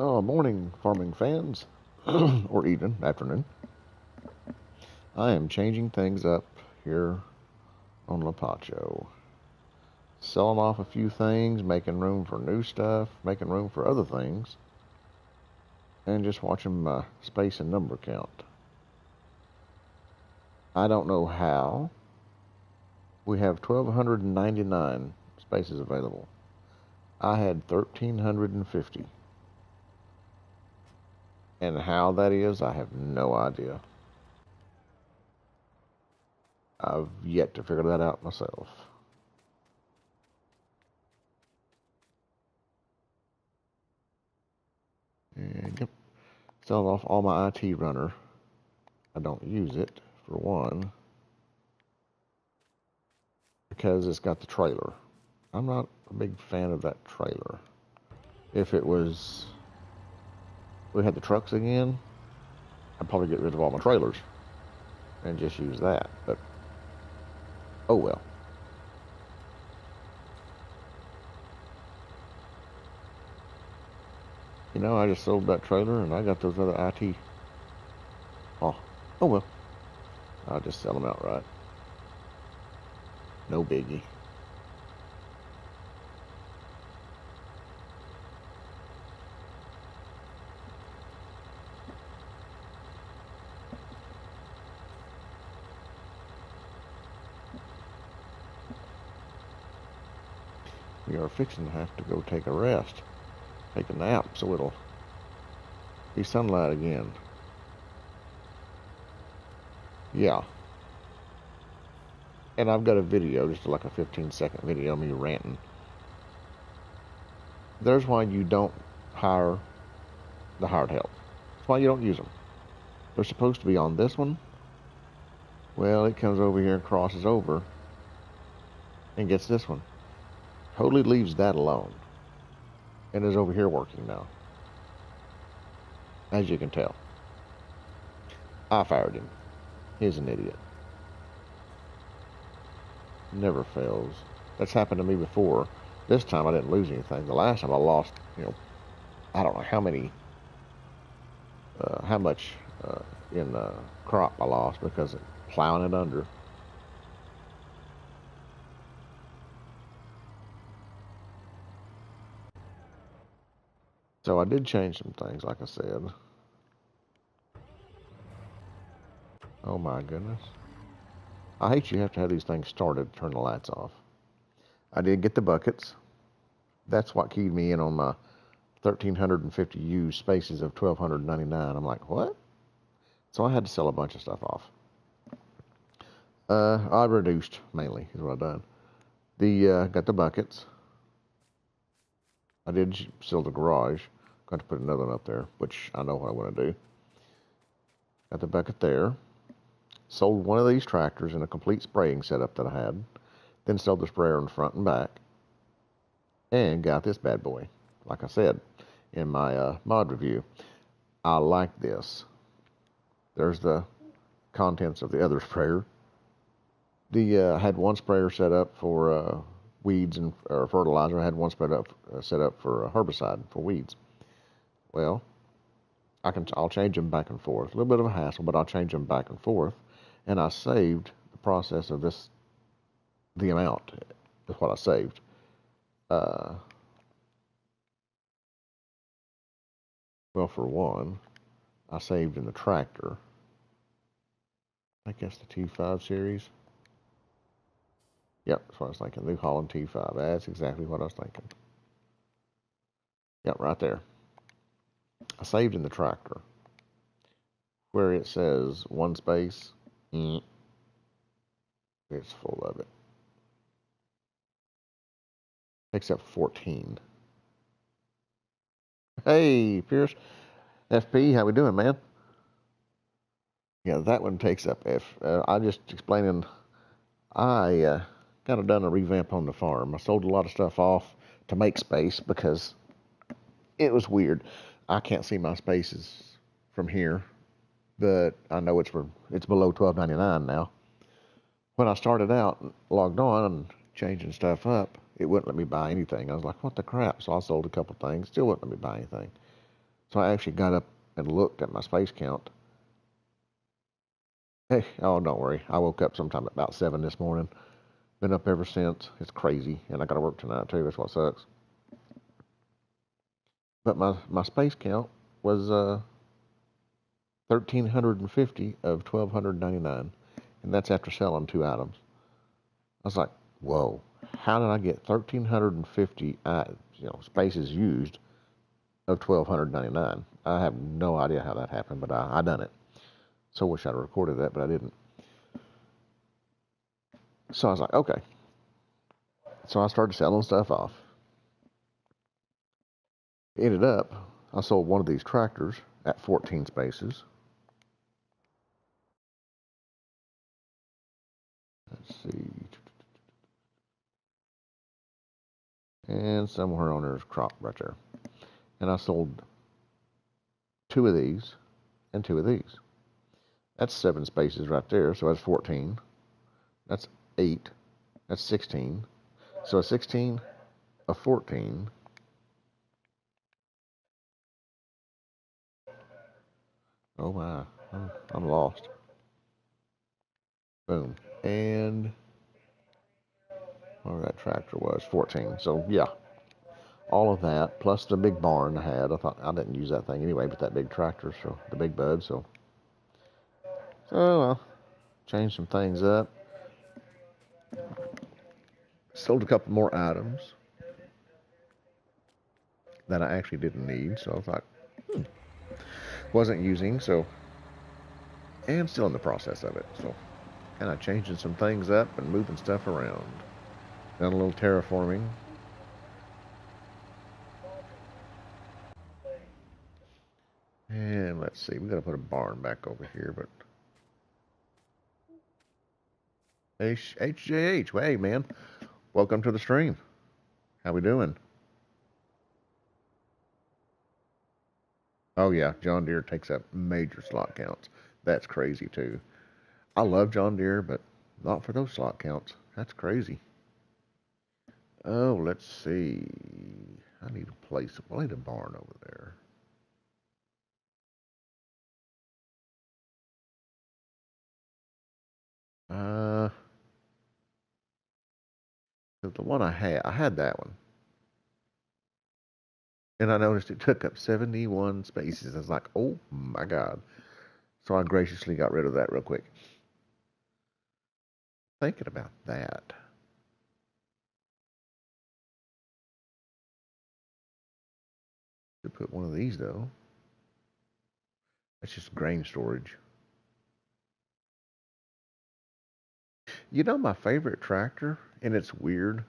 Morning, farming fans, or evening, afternoon. I am changing things up here on Lapacho. Selling off a few things, making room for new stuff, making room for other things, and just watching my space and number count. I don't know how. We have 1,299 spaces available. I had 1,350. And how that is, I have no idea. I've yet to figure that out myself. And yep, selling off all my IT runner. I don't use it, for one, because it's got the trailer. I'm not a big fan of that trailer. If it was, we had the trucks again, I'd probably get rid of all my trailers and just use that. But, oh well. I just sold that trailer and I got those other IT. Oh well. I'll just sell them outright. No biggie. We are fixing to have to go take a rest. Take a nap so it'll be sunlight again. Yeah. And I've got a video, just like a 15-second video of me ranting. There's why you don't hire the hired help. That's why you don't use them. They're supposed to be on this one. Well, it comes over here and crosses over and gets this one. Totally leaves that alone. And is over here working now. As you can tell. I fired him. He's an idiot. Never fails. That's happened to me before. This time I didn't lose anything. The last time I lost, I don't know how much in crop I lost because of plowing it under. So I did change some things, like I said. Oh my goodness. I hate you have to have these things started to turn the lights off. I did get the buckets. That's what keyed me in on my 1,350 used spaces of 1,299. I'm like, what? So I had to sell a bunch of stuff off. I reduced mainly is what I done. Got the buckets. I did sell the garage. Got to put another one up there, which I know what I want to do. Got the bucket there. Sold one of these tractors in a complete spraying setup that I had. Then sold the sprayer in the front and back. And got this bad boy. Like I said in my mod review, I like this. There's the contents of the other sprayer. I had one sprayer set up for weeds and or fertilizer. I had one set up for herbicide for weeds. Well, I'll change them back and forth. A little bit of a hassle, but I'll change them back and forth. And I saved the process of the amount is what I saved. Well, for one, I saved in the tractor. I guess the T5 series. Yep, that's what I was thinking. New Holland T5. That's exactly what I was thinking. Yep, right there. I saved in the tractor. Where it says one space, it's full of it. Except 14. Hey, Pierce. FP, how we doing, man? Yeah, that one takes up F. I'm just explaining. I kind of done a revamp on the farm. I sold a lot of stuff off to make space because it was weird. I can't see my spaces from here, but I know it's below 12.99 now. When I started out and logged on and changing stuff up, it wouldn't let me buy anything. I was like, what the crap? So I sold a couple things. Still wouldn't let me buy anything. So I actually got up and looked at my space count. Hey, oh, don't worry. I woke up sometime at about 7 this morning. Been up ever since. It's crazy. And I got to work tonight, too. That's what sucks. But my space count was 1,350 of 1,299. And that's after selling 2 items. I was like, whoa. How did I get 1,350 spaces used of 1,299? I have no idea how that happened, but I done it. So wish I'd recorded that, but I didn't. So I was like, okay. So I started selling stuff off. Ended up, I sold one of these tractors at 14 spaces. Let's see. And somewhere on there's crop right there. And I sold 2 of these and 2 of these. That's 7 spaces right there, so that's 14. That's 8. That's 16. So a 16, a 14. Oh my, I'm lost. Boom. And where that tractor was, 14. So yeah, all of that plus the big barn I had. I thought I didn't use that thing anyway, but that big tractor, so the big bud. So well, changed some things up. Sold a couple more items that I actually didn't need. So I thought, wasn't using. So and still in the process of it. So kind of changing some things up and moving stuff around. Done a little terraforming. And let's see, we got to put a barn back over here, but HJH, hey man, welcome to the stream. How we doing? Oh yeah, John Deere takes up major slot counts. That's crazy too. I love John Deere, but not for those slot counts. That's crazy. Oh, let's see. I need a place. I need a barn over there. Uh, the one I had that one, and I noticed it took up 71 spaces. I was like, oh my god. So I graciously got rid of that real quick. Thinking about that. To put one of these though. That's just grain storage. You know my favorite tractor, and it's weird.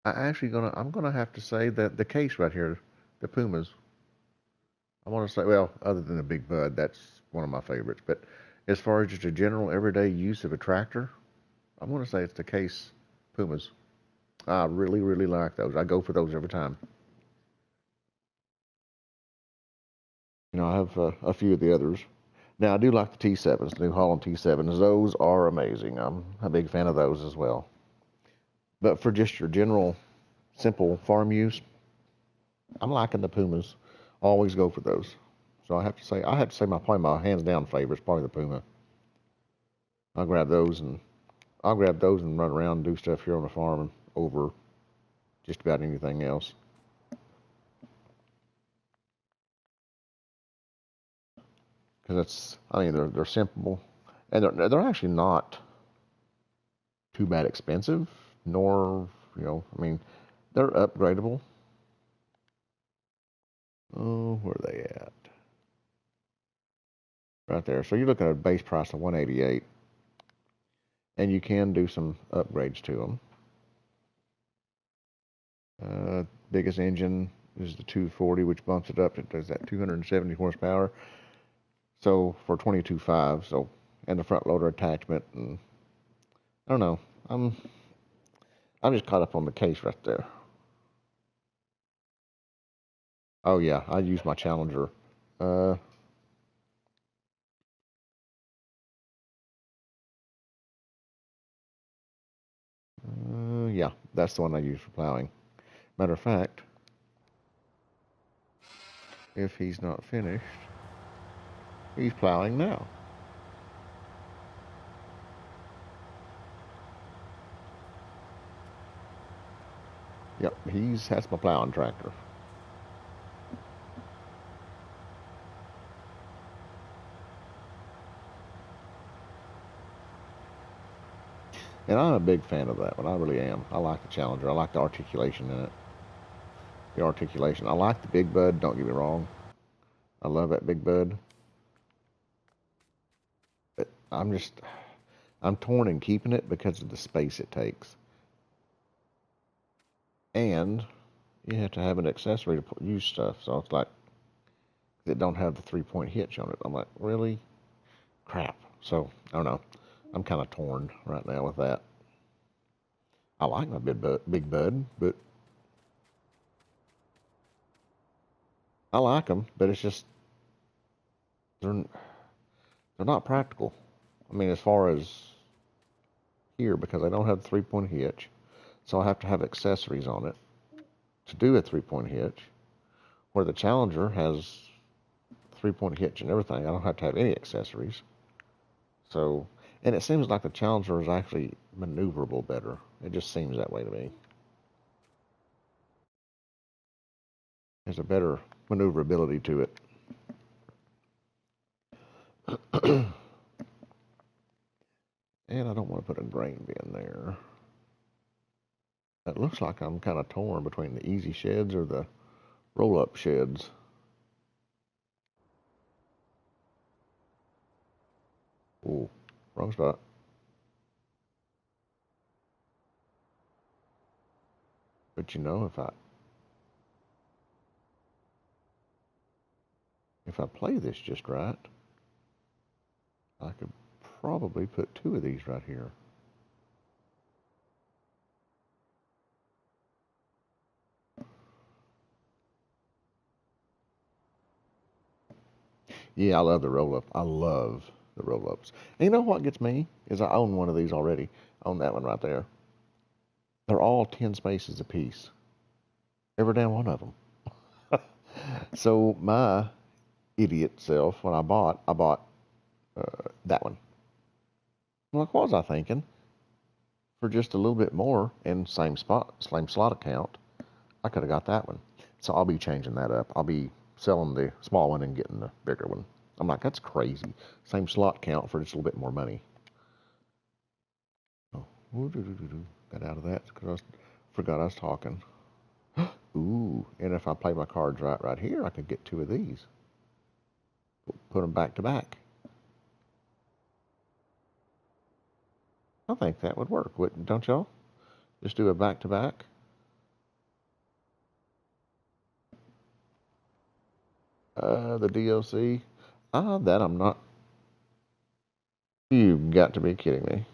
I'm gonna have to say that the case right here, the Pumas. I want to say, well, other than the Big Bud, that's one of my favorites. But as far as just a general everyday use of a tractor, I'm gonna say it's the case Pumas. I really, really like those. I go for those every time. I have a few of the others. Now I do like the T7s, the New Holland T7s. Those are amazing. I'm a big fan of those as well. But for just your general, simple farm use, I'm liking the Pumas. Always go for those. So I have to say probably my hands down favorite is probably the Puma. I'll grab those and I'll grab those and run around and do stuff here on the farm over just about anything else. Because they're simple and they're actually not too bad expensive, nor they're upgradable. Oh, where are they at? Right there. So you're looking at a base price of 188, and you can do some upgrades to them. Biggest engine is the 240, which bumps it up. It does that 270 horsepower. So for 22.5, so and the front loader attachment, and I don't know. I'm just caught up on the case right there. Oh yeah, I use my Challenger. Uh, yeah, that's the one I use for plowing. Matter of fact, if he's not finished. He's plowing now. Yep, that's my plowing tractor. And I'm a big fan of that one. I really am. I like the Challenger. I like the articulation in it. The articulation. I like the Big Bud, don't get me wrong. I love that Big Bud. But I'm torn in keeping it because of the space it takes. And you have to have an accessory to use stuff. So it's like, it don't have the 3-point hitch on it. I'm like, really? Crap. So, I don't know. I'm kind of torn right now with that. I like my Big Bud, but I like them, but it's just, they're, they're not practical. I mean, as far as here, because I don't have the 3-point hitch, so I have to have accessories on it to do a 3-point hitch, where the Challenger has 3-point hitch and everything. I don't have to have any accessories. So, and it seems like the Challenger is actually maneuverable better. It just seems that way to me. There's a better maneuverability to it. And I don't want to put a grain bin there. It looks like I'm kind of torn between the easy sheds or the roll-up sheds. Ooh, wrong spot. But you know, if I play this just right, I could probably put 2 of these right here. Yeah, I love the roll-up. I love the roll-ups. And you know what gets me? Is I own one of these already. I own that one right there. They're all 10 spaces apiece. Every damn one of them. So my idiot self, when I bought that one. I'm like, what was I thinking? For just a little bit more and same slot account, I could have got that one. So I'll be changing that up. I'll be selling the small one and getting the bigger one. I'm like, that's crazy. Same slot count for just a little bit more money. Oh, got out of that because I forgot I was talking. Ooh, and if I play my cards right here, I could get 2 of these. Put them back to back. I think that would work, wouldn't? Don't y'all? Just do a back to back. The DLC. That I'm not. You've got to be kidding me.